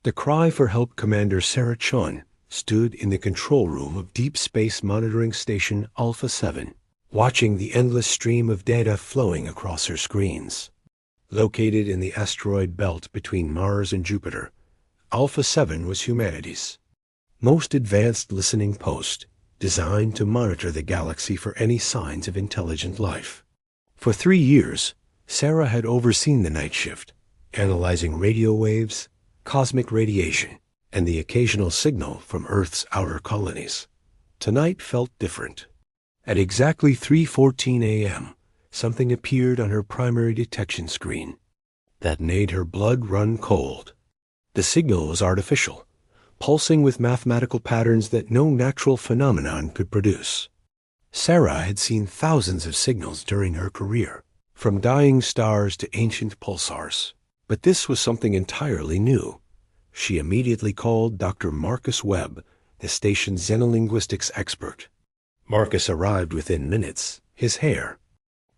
The cry for help Commander Sarah Chun stood in the control room of Deep Space Monitoring Station Alpha 7, watching the endless stream of data flowing across her screens. Located in the asteroid belt between Mars and Jupiter, Alpha 7 was humanity's most advanced listening post, designed to monitor the galaxy for any signs of intelligent life. For 3 years, Sarah had overseen the night shift, analyzing radio waves, cosmic radiation, and the occasional signal from Earth's outer colonies. Tonight felt different. At exactly 3:14 a.m., something appeared on her primary detection screen that made her blood run cold. The signal was artificial, pulsing with mathematical patterns that no natural phenomenon could produce. Sarah had seen thousands of signals during her career, from dying stars to ancient pulsars. But this was something entirely new. She immediately called Dr. Marcus Webb, the station's xenolinguistics expert. Marcus arrived within minutes, his hair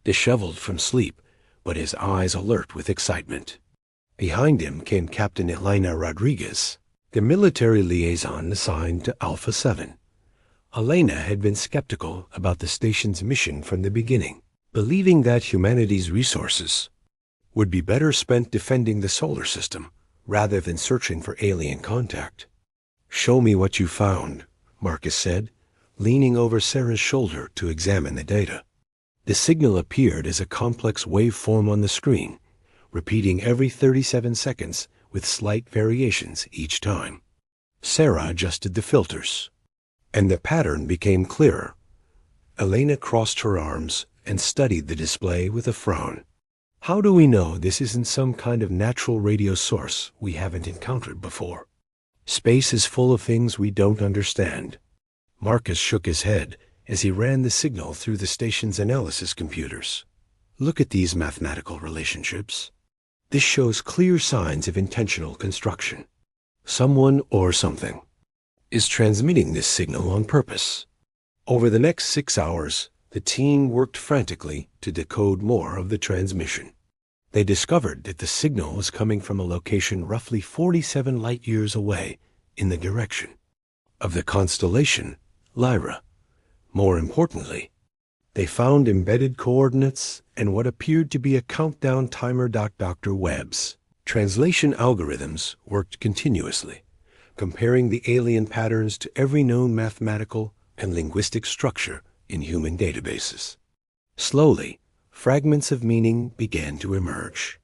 disheveled from sleep, but his eyes alert with excitement. Behind him came Captain Elena Rodriguez, the military liaison assigned to Alpha 7. Elena had been skeptical about the station's mission from the beginning, believing that humanity's resources would be better spent defending the solar system rather than searching for alien contact. "Show me what you found," Marcus said, leaning over Sarah's shoulder to examine the data. The signal appeared as a complex waveform on the screen, repeating every 37 seconds with slight variations each time. Sarah adjusted the filters, and the pattern became clearer. Elena crossed her arms and studied the display with a frown. "How do we know this isn't some kind of natural radio source we haven't encountered before? Space is full of things we don't understand." Marcus shook his head as he ran the signal through the station's analysis computers. "Look at these mathematical relationships. This shows clear signs of intentional construction. Someone or something is transmitting this signal on purpose." Over the next 6 hours, the team worked frantically to decode more of the transmission. They discovered that the signal was coming from a location roughly 47 light-years away in the direction of the constellation Lyra. More importantly, they found embedded coordinates and what appeared to be a countdown timer. Dr. Webb's translation algorithms worked continuously, comparing the alien patterns to every known mathematical and linguistic structure in human databases. Slowly, fragments of meaning began to emerge.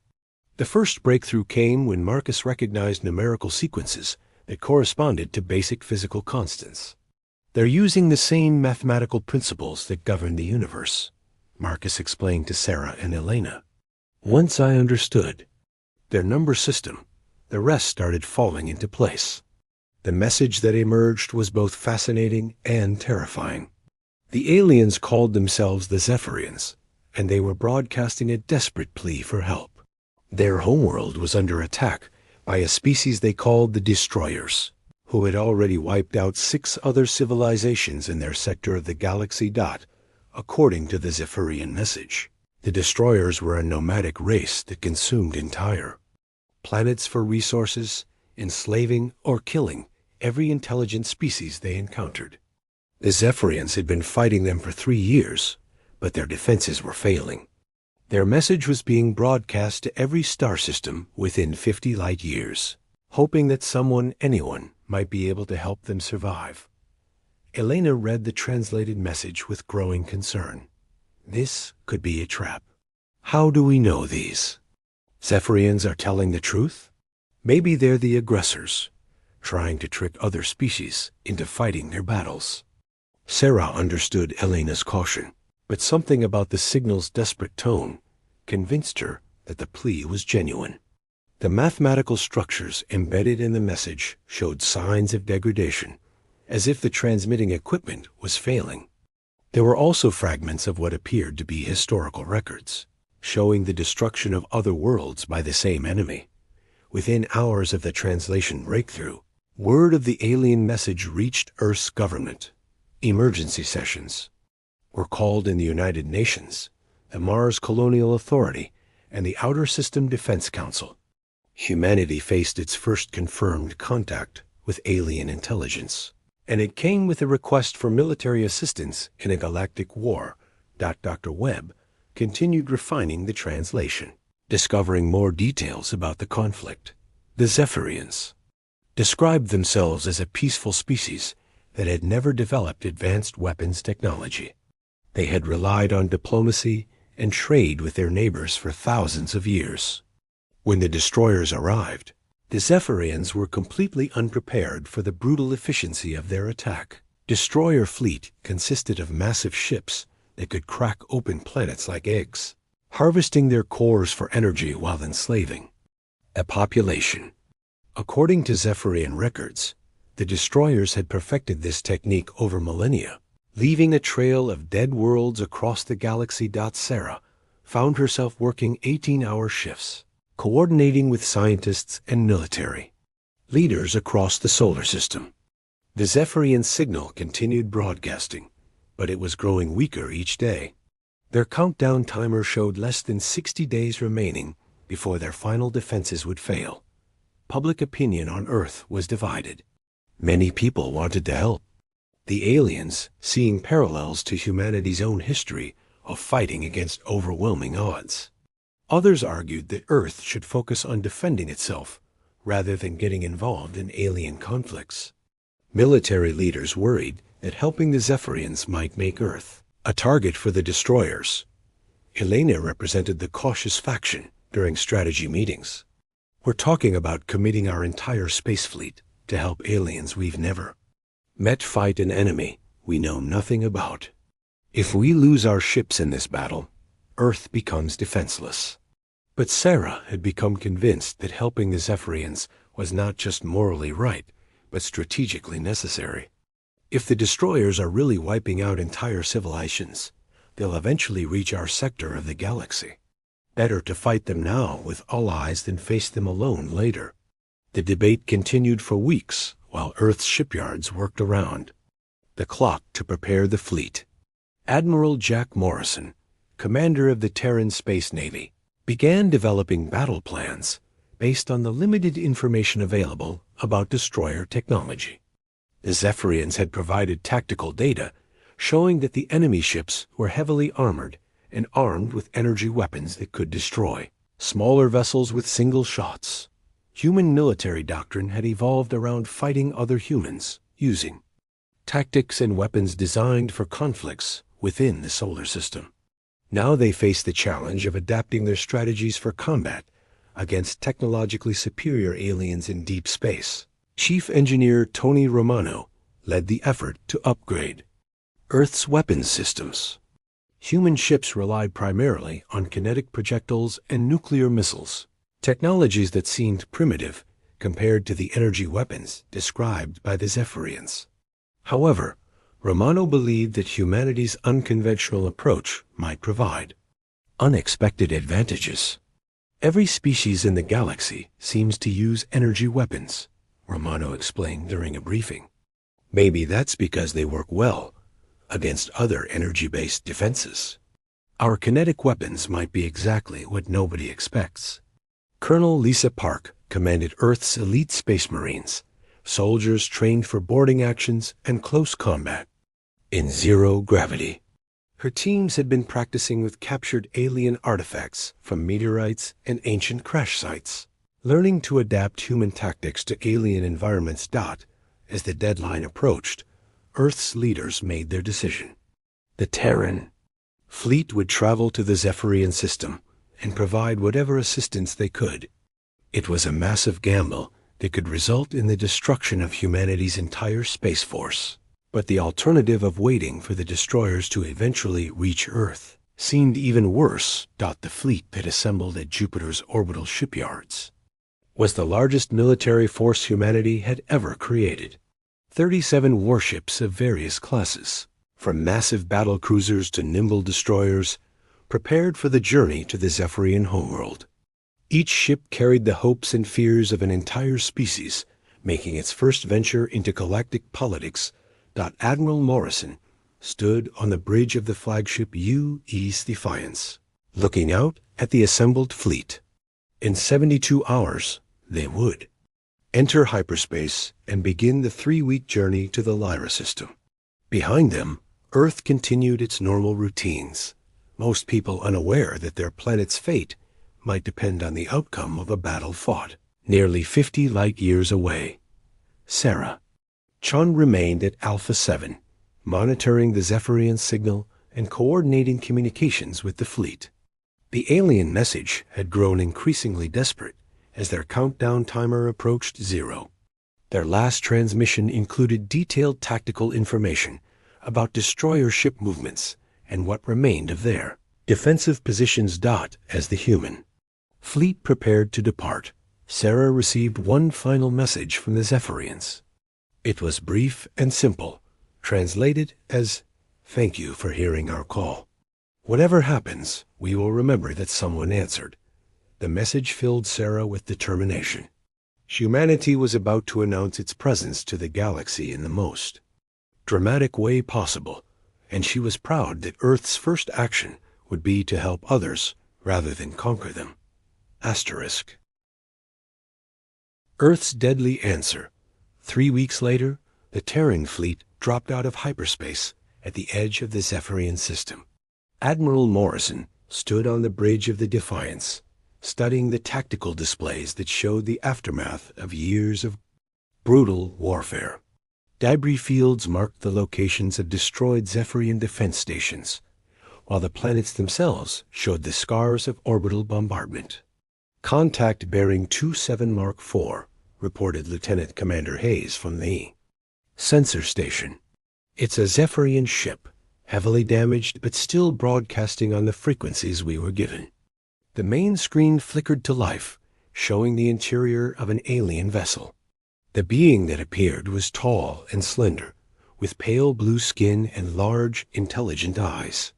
The first breakthrough came when Marcus recognized numerical sequences that corresponded to basic physical constants. "They're using the same mathematical principles that govern the universe," Marcus explained to Sarah and Elena. "Once I understood their number system, the rest started falling into place." The message that emerged was both fascinating and terrifying. The aliens called themselves the Zephyrians, and they were broadcasting a desperate plea for help. Their homeworld was under attack by a species they called the Destroyers, who had already wiped out 6 other civilizations in their sector of the galaxy. According to the Zephyrian message, the Destroyers were a nomadic race that consumed entire planets for resources, enslaving or killing every intelligent species they encountered. The Zephyrians had been fighting them for 3 years, but their defenses were failing. Their message was being broadcast to every star system within 50 light-years, hoping that anyone, might be able to help them survive. Elena read the translated message with growing concern. This could be a trap. How do we know these Zephyrians are telling the truth? Maybe they're the aggressors, trying to trick other species into fighting their battles. Sarah understood Elena's caution, but something about the signal's desperate tone convinced her that the plea was genuine. The mathematical structures embedded in the message showed signs of degradation, as if the transmitting equipment was failing. There were also fragments of what appeared to be historical records, showing the destruction of other worlds by the same enemy. Within hours of the translation breakthrough, word of the alien message reached Earth's government. Emergency sessions were called in the United Nations, the Mars Colonial Authority, and the Outer System Defense Council. Humanity faced its first confirmed contact with alien intelligence, and it came with a request for military assistance in a galactic war. Dr. Webb continued refining the translation, discovering more details about the conflict. The Zephyrians described themselves as a peaceful species that had never developed advanced weapons technology. They had relied on diplomacy and trade with their neighbors for thousands of years. When the destroyers arrived, the Zephyrians were completely unprepared for the brutal efficiency of their attack. Destroyer fleet consisted of massive ships that could crack open planets like eggs, harvesting their cores for energy while enslaving a population. According to Zephyrian records, the destroyers had perfected this technique over millennia, leaving a trail of dead worlds across the galaxy. Sarah found herself working 18-hour shifts, coordinating with scientists and military leaders across the solar system. The Zephyrian signal continued broadcasting, but it was growing weaker each day. Their countdown timer showed less than 60 days remaining before their final defenses would fail. Public opinion on Earth was divided. Many people wanted to help. The aliens, seeing parallels to humanity's own history of fighting against overwhelming odds. Others argued that Earth should focus on defending itself rather than getting involved in alien conflicts. Military leaders worried that helping the Zephyrians might make Earth a target for the destroyers. Elena represented the cautious faction during strategy meetings. "We're talking about committing our entire space fleet to help aliens we've never met fight an enemy we know nothing about. If we lose our ships in this battle, Earth becomes defenseless." But Sarah had become convinced that helping the Zephyrians was not just morally right, but strategically necessary. If the destroyers are really wiping out entire civilizations, they'll eventually reach our sector of the galaxy. Better to fight them now with allies than face them alone later. The debate continued for weeks while Earth's shipyards worked around the clock to prepare the fleet. Admiral Jack Morrison, commander of the Terran Space Navy, began developing battle plans based on the limited information available about destroyer technology. The Zephyrians had provided tactical data showing that the enemy ships were heavily armored and armed with energy weapons that could destroy smaller vessels with single shots. Human military doctrine had evolved around fighting other humans using tactics and weapons designed for conflicts within the solar system. Now they faced the challenge of adapting their strategies for combat against technologically superior aliens in deep space. Chief Engineer Tony Romano led the effort to upgrade Earth's weapons systems. Human ships relied primarily on kinetic projectiles and nuclear missiles, technologies that seemed primitive compared to the energy weapons described by the Zephyrians. However, Romano believed that humanity's unconventional approach might provide unexpected advantages. "Every species in the galaxy seems to use energy weapons," Romano explained during a briefing. "Maybe that's because they work well against other energy-based defenses. Our kinetic weapons might be exactly what nobody expects." Colonel Lisa Park commanded Earth's elite Space Marines, soldiers trained for boarding actions and close combat in zero gravity. Her teams had been practicing with captured alien artifacts from meteorites and ancient crash sites, learning to adapt human tactics to alien environments. As the deadline approached, Earth's leaders made their decision. The Terran fleet would travel to the Zephyrian system and provide whatever assistance they could. It was a massive gamble that could result in the destruction of humanity's entire space force. But the alternative of waiting for the destroyers to eventually reach Earth seemed even worse. The fleet that assembled at Jupiter's orbital shipyards was the largest military force humanity had ever created. 37 warships of various classes, from massive battle cruisers to nimble destroyers, prepared for the journey to the Zephyrian homeworld. Each ship carried the hopes and fears of an entire species, making its first venture into galactic politics. Admiral Morrison stood on the bridge of the flagship U.S. Defiance, looking out at the assembled fleet. In 72 hours, they would enter hyperspace and begin the 3-week journey to the Lyra system. Behind them, Earth continued its normal routines, most people unaware that their planet's fate might depend on the outcome of a battle fought nearly 50 light-years away. Sarah Chun remained at Alpha 7, monitoring the Zephyrian signal and coordinating communications with the fleet. The alien message had grown increasingly desperate as their countdown timer approached 0. Their last transmission included detailed tactical information about destroyer ship movements and what remained of their defensive positions. As the human fleet prepared to depart, Sarah received one final message from the Zephyrians. It was brief and simple, translated as, "Thank you for hearing our call. Whatever happens, we will remember that someone answered." The message filled Sarah with determination. Humanity was about to announce its presence to the galaxy in the most dramatic way possible, and she was proud that Earth's first action would be to help others rather than conquer them. Asterisk. Earth's deadly answer. 3 weeks later, the Terran fleet dropped out of hyperspace at the edge of the Zephyrian system. Admiral Morrison stood on the bridge of the Defiance, studying the tactical displays that showed the aftermath of years of brutal warfare. Debris fields marked the locations of destroyed Zephyrian defense stations, while the planets themselves showed the scars of orbital bombardment. "Contact bearing 27 Mark IV, reported Lieutenant Commander Hayes from the sensor station. "It's a Zephyrian ship, heavily damaged but still broadcasting on the frequencies we were given." The main screen flickered to life, showing the interior of an alien vessel. The being that appeared was tall and slender, with pale blue skin and large, intelligent eyes.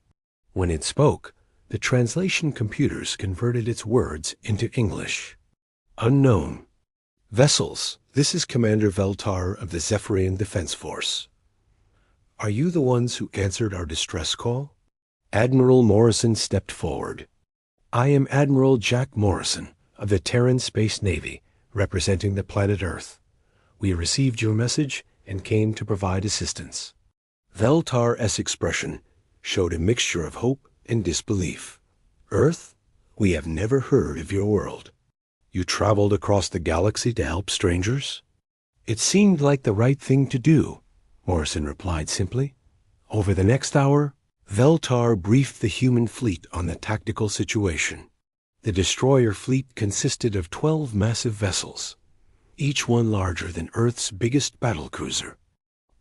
When it spoke, the translation computers converted its words into English. "Unknown. Vessels, this is Commander Veltar of the Zephyrian Defense Force. Are you the ones who answered our distress call?" Admiral Morrison stepped forward. "I am Admiral Jack Morrison of the Terran Space Navy, representing the planet Earth. We received your message and came to provide assistance." Veltar's expression showed a mixture of hope and disbelief. "Earth? We have never heard of your world. You traveled across the galaxy to help strangers?" "It seemed like the right thing to do," Morrison replied simply. Over the next hour, Veltar briefed the human fleet on the tactical situation. The destroyer fleet consisted of 12 massive vessels, each one larger than Earth's biggest battlecruiser.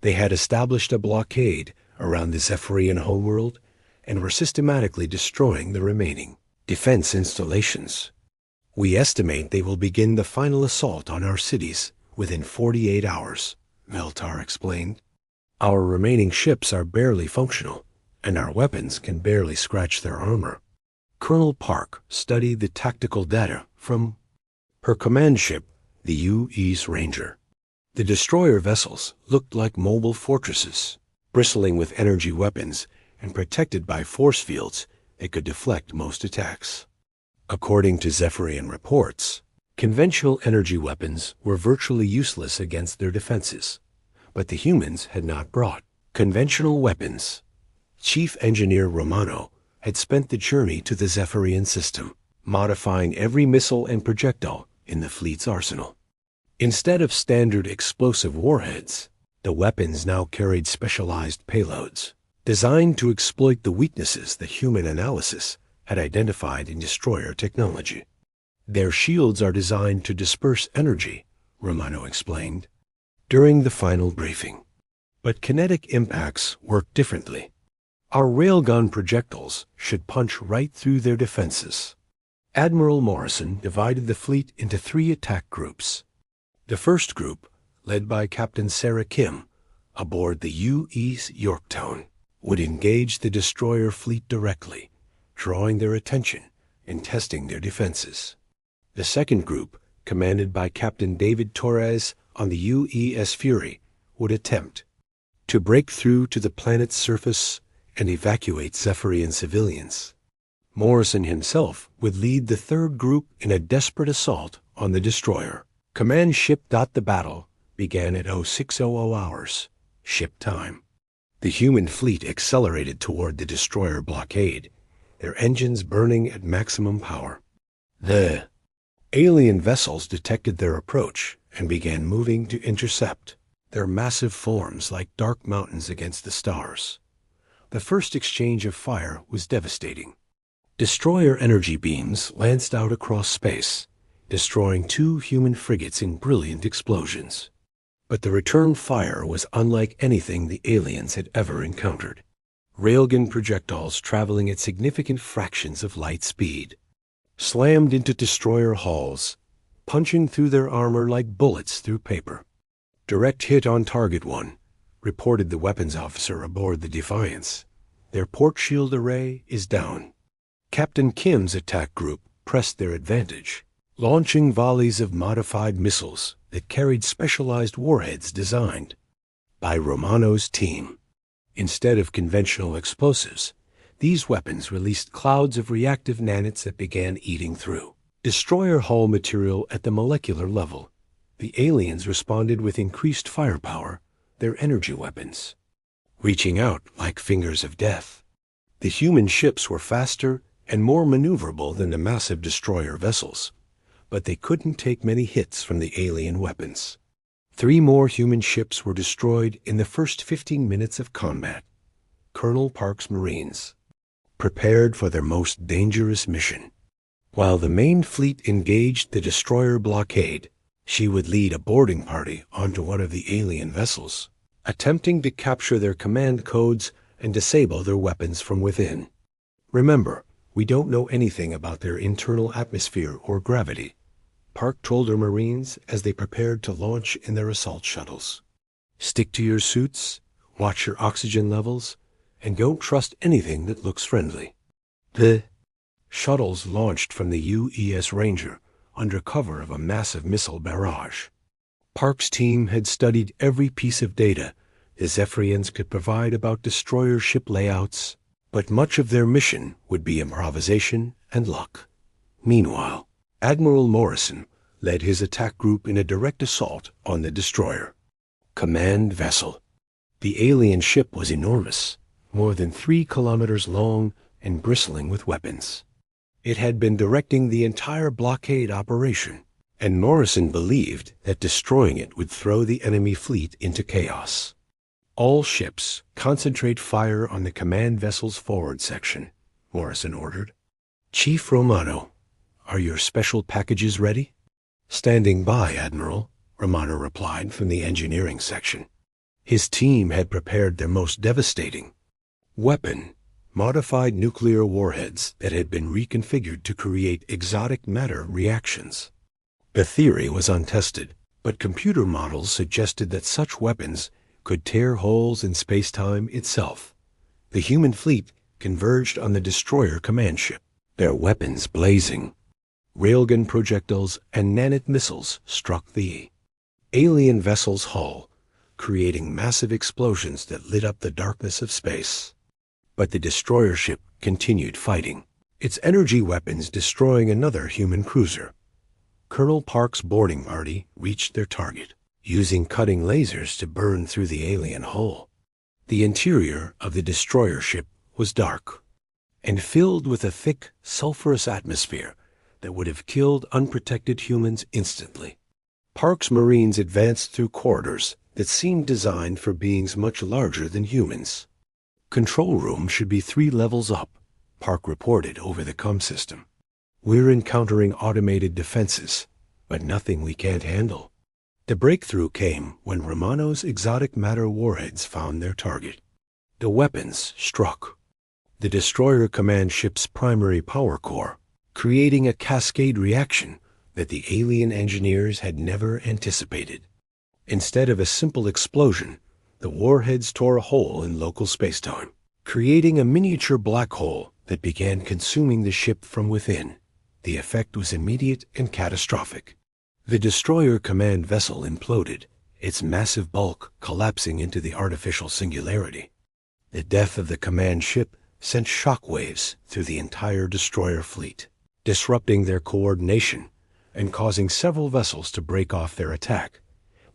They had established a blockade around the Zephyrian homeworld and were systematically destroying the remaining defense installations. "We estimate they will begin the final assault on our cities within 48 hours, Veltar explained. "Our remaining ships are barely functional, and our weapons can barely scratch their armor." Colonel Park studied the tactical data from her command ship, the U.S. Ranger. The destroyer vessels looked like mobile fortresses, bristling with energy weapons and protected by force fields that could deflect most attacks. According to Zephyrian reports, conventional energy weapons were virtually useless against their defenses, but the humans had not brought conventional weapons. Chief Engineer Romano had spent the journey to the Zephyrian system, modifying every missile and projectile in the fleet's arsenal. Instead of standard explosive warheads, the weapons now carried specialized payloads, designed to exploit the weaknesses that human analysis had identified in destroyer technology. "Their shields are designed to disperse energy," Romano explained during the final briefing. "But kinetic impacts work differently. Our railgun projectiles should punch right through their defenses." Admiral Morrison divided the fleet into 3 attack groups. The first group, led by Captain Sarah Kim, aboard the U.S. Yorktown, would engage the destroyer fleet directly, drawing their attention and testing their defenses. The second group, commanded by Captain David Torres on the U.S. Fury, would attempt to break through to the planet's surface and evacuate Zephyrian civilians. Morrison himself would lead the third group in a desperate assault on the destroyer. Command ship. The battle began at 0600 hours, ship time. The human fleet accelerated toward the destroyer blockade, their engines burning at maximum power. The alien vessels detected their approach and began moving to intercept, their massive forms like dark mountains against the stars. The first exchange of fire was devastating. Destroyer energy beams lanced out across space, destroying 2 human frigates in brilliant explosions. But the return fire was unlike anything the aliens had ever encountered. Railgun projectiles traveling at significant fractions of light speed slammed into destroyer hulls, punching through their armor like bullets through paper. "Direct hit on target 1, reported the weapons officer aboard the Defiance. "Their port shield array is down." Captain Kim's attack group pressed their advantage, launching volleys of modified missiles that carried specialized warheads designed by Romano's team. Instead of conventional explosives, these weapons released clouds of reactive nanites that began eating through destroyer hull material at the molecular level. The aliens responded with increased firepower, their energy weapons reaching out like fingers of death. The human ships were faster and more maneuverable than the massive destroyer vessels, but they couldn't take many hits from the alien weapons. 3 more human ships were destroyed in the first 15 minutes of combat. Colonel Park's Marines prepared for their most dangerous mission. While the main fleet engaged the destroyer blockade, she would lead a boarding party onto one of the alien vessels, attempting to capture their command codes and disable their weapons from within. "Remember, we don't know anything about their internal atmosphere or gravity," Park told her Marines as they prepared to launch in their assault shuttles. "Stick to your suits, watch your oxygen levels, and don't trust anything that looks friendly." The shuttles launched from the UES Ranger under cover of a massive missile barrage. Park's team had studied every piece of data the Zephyrians could provide about destroyer ship layouts, but much of their mission would be improvisation and luck. Meanwhile, Admiral Morrison led his attack group in a direct assault on the destroyer. Command vessel. The alien ship was enormous, more than 3 kilometers long and bristling with weapons. It had been directing the entire blockade operation, and Morrison believed that destroying it would throw the enemy fleet into chaos. "All ships concentrate fire on the command vessel's forward section," Morrison ordered. "Chief Romano, are your special packages ready?" "Standing by, Admiral," Romano replied from the engineering section. His team had prepared their most devastating weapon, modified nuclear warheads that had been reconfigured to create exotic matter reactions. The theory was untested, but computer models suggested that such weapons could tear holes in space-time itself. The human fleet converged on the destroyer command ship, their weapons blazing. Railgun projectiles and nanite missiles struck the alien vessel's hull, creating massive explosions that lit up the darkness of space. But the destroyer ship continued fighting, its energy weapons destroying another human cruiser. Colonel Park's boarding party reached their target, using cutting lasers to burn through the alien hull. The interior of the destroyer ship was dark and filled with a thick, sulfurous atmosphere that would have killed unprotected humans instantly. Park's Marines advanced through corridors that seemed designed for beings much larger than humans. "Control room should be 3 levels up," Park reported over the comm system. "We're encountering automated defenses, but nothing we can't handle." The breakthrough came when Romano's exotic matter warheads found their target. The weapons struck the destroyer command ship's primary power core, creating a cascade reaction that the alien engineers had never anticipated. Instead of a simple explosion, the warheads tore a hole in local spacetime, creating a miniature black hole that began consuming the ship from within. The effect was immediate and catastrophic. The destroyer command vessel imploded, its massive bulk collapsing into the artificial singularity. The death of the command ship sent shockwaves through the entire destroyer fleet, disrupting their coordination and causing several vessels to break off their attack.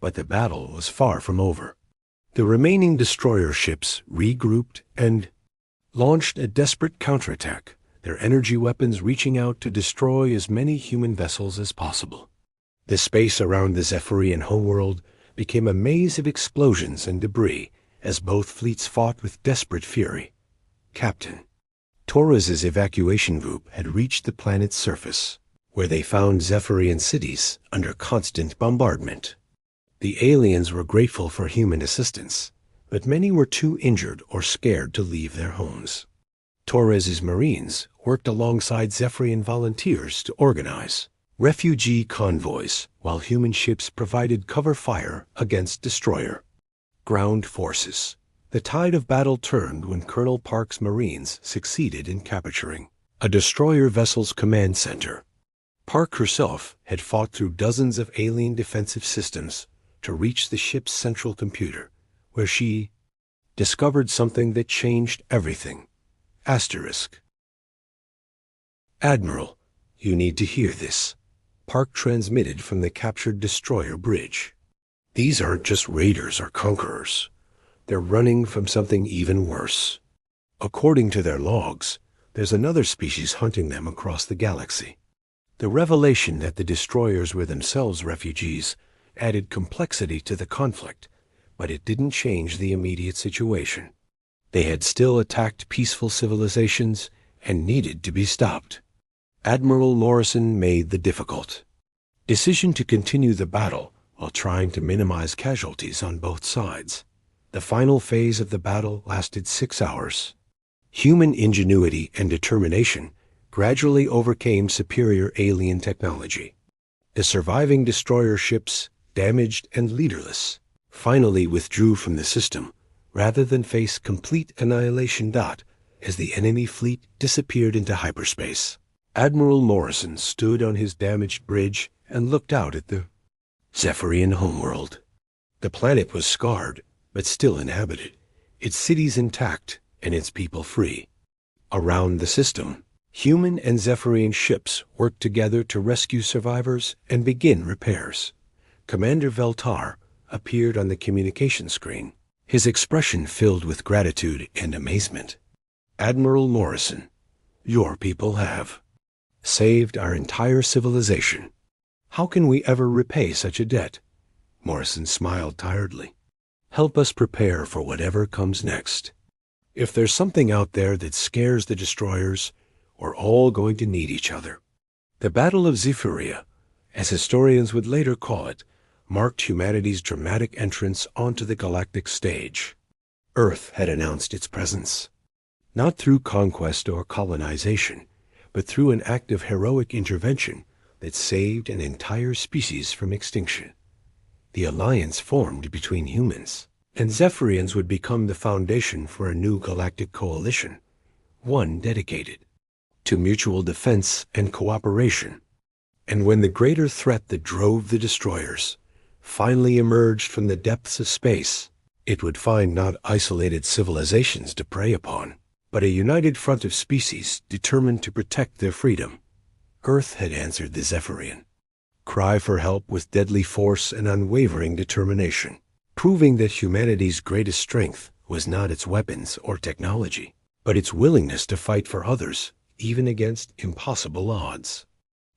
But the battle was far from over. The remaining destroyer ships regrouped and launched a desperate counterattack, their energy weapons reaching out to destroy as many human vessels as possible. The space around the Zephyrian homeworld became a maze of explosions and debris as both fleets fought with desperate fury. Captain Torres's evacuation group had reached the planet's surface, where they found Zephyrian cities under constant bombardment. The aliens were grateful for human assistance, but many were too injured or scared to leave their homes. Torres's Marines worked alongside Zephyrian volunteers to organize refugee convoys, while human ships provided cover fire against destroyer ground forces. The tide of battle turned when Colonel Park's Marines succeeded in capturing a destroyer vessel's command center. Park herself had fought through dozens of alien defensive systems to reach the ship's central computer, where she discovered something that changed everything. Asterisk. Admiral, you need to hear this. Park transmitted from the captured destroyer bridge. These aren't just raiders or conquerors. They're running from something even worse. According to their logs, there's another species hunting them across the galaxy. The revelation that the destroyers were themselves refugees added complexity to the conflict, but it didn't change the immediate situation. They had still attacked peaceful civilizations and needed to be stopped. Admiral Morrison made the difficult decision to continue the battle while trying to minimize casualties on both sides. The final phase of the battle lasted 6 hours. Human ingenuity and determination gradually overcame superior alien technology. The surviving destroyer ships, damaged and leaderless, finally withdrew from the system rather than face complete annihilation. As the enemy fleet disappeared into hyperspace, Admiral Morrison stood on his damaged bridge and looked out at the Zephyrian homeworld. The planet was scarred, but still inhabited, its cities intact and its people free. Around the system, human and Zephyrian ships worked together to rescue survivors and begin repairs. Commander Veltar appeared on the communication screen, his expression filled with gratitude and amazement. Admiral Morrison, your people have saved our entire civilization. How can we ever repay such a debt? Morrison smiled tiredly. Help us prepare for whatever comes next. If there's something out there that scares the destroyers, we're all going to need each other. The Battle of Zephyria, as historians would later call it, marked humanity's dramatic entrance onto the galactic stage. Earth had announced its presence, not through conquest or colonization, but through an act of heroic intervention that saved an entire species from extinction. The alliance formed between humans and Zephyrians would become the foundation for a new galactic coalition, one dedicated to mutual defense and cooperation. And when the greater threat that drove the destroyers finally emerged from the depths of space, it would find not isolated civilizations to prey upon, but a united front of species determined to protect their freedom. Earth had answered the Zephyrian cry for help with deadly force and unwavering determination, proving that humanity's greatest strength was not its weapons or technology, but its willingness to fight for others, even against impossible odds.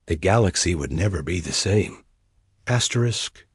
The galaxy would never be the same. Asterisk.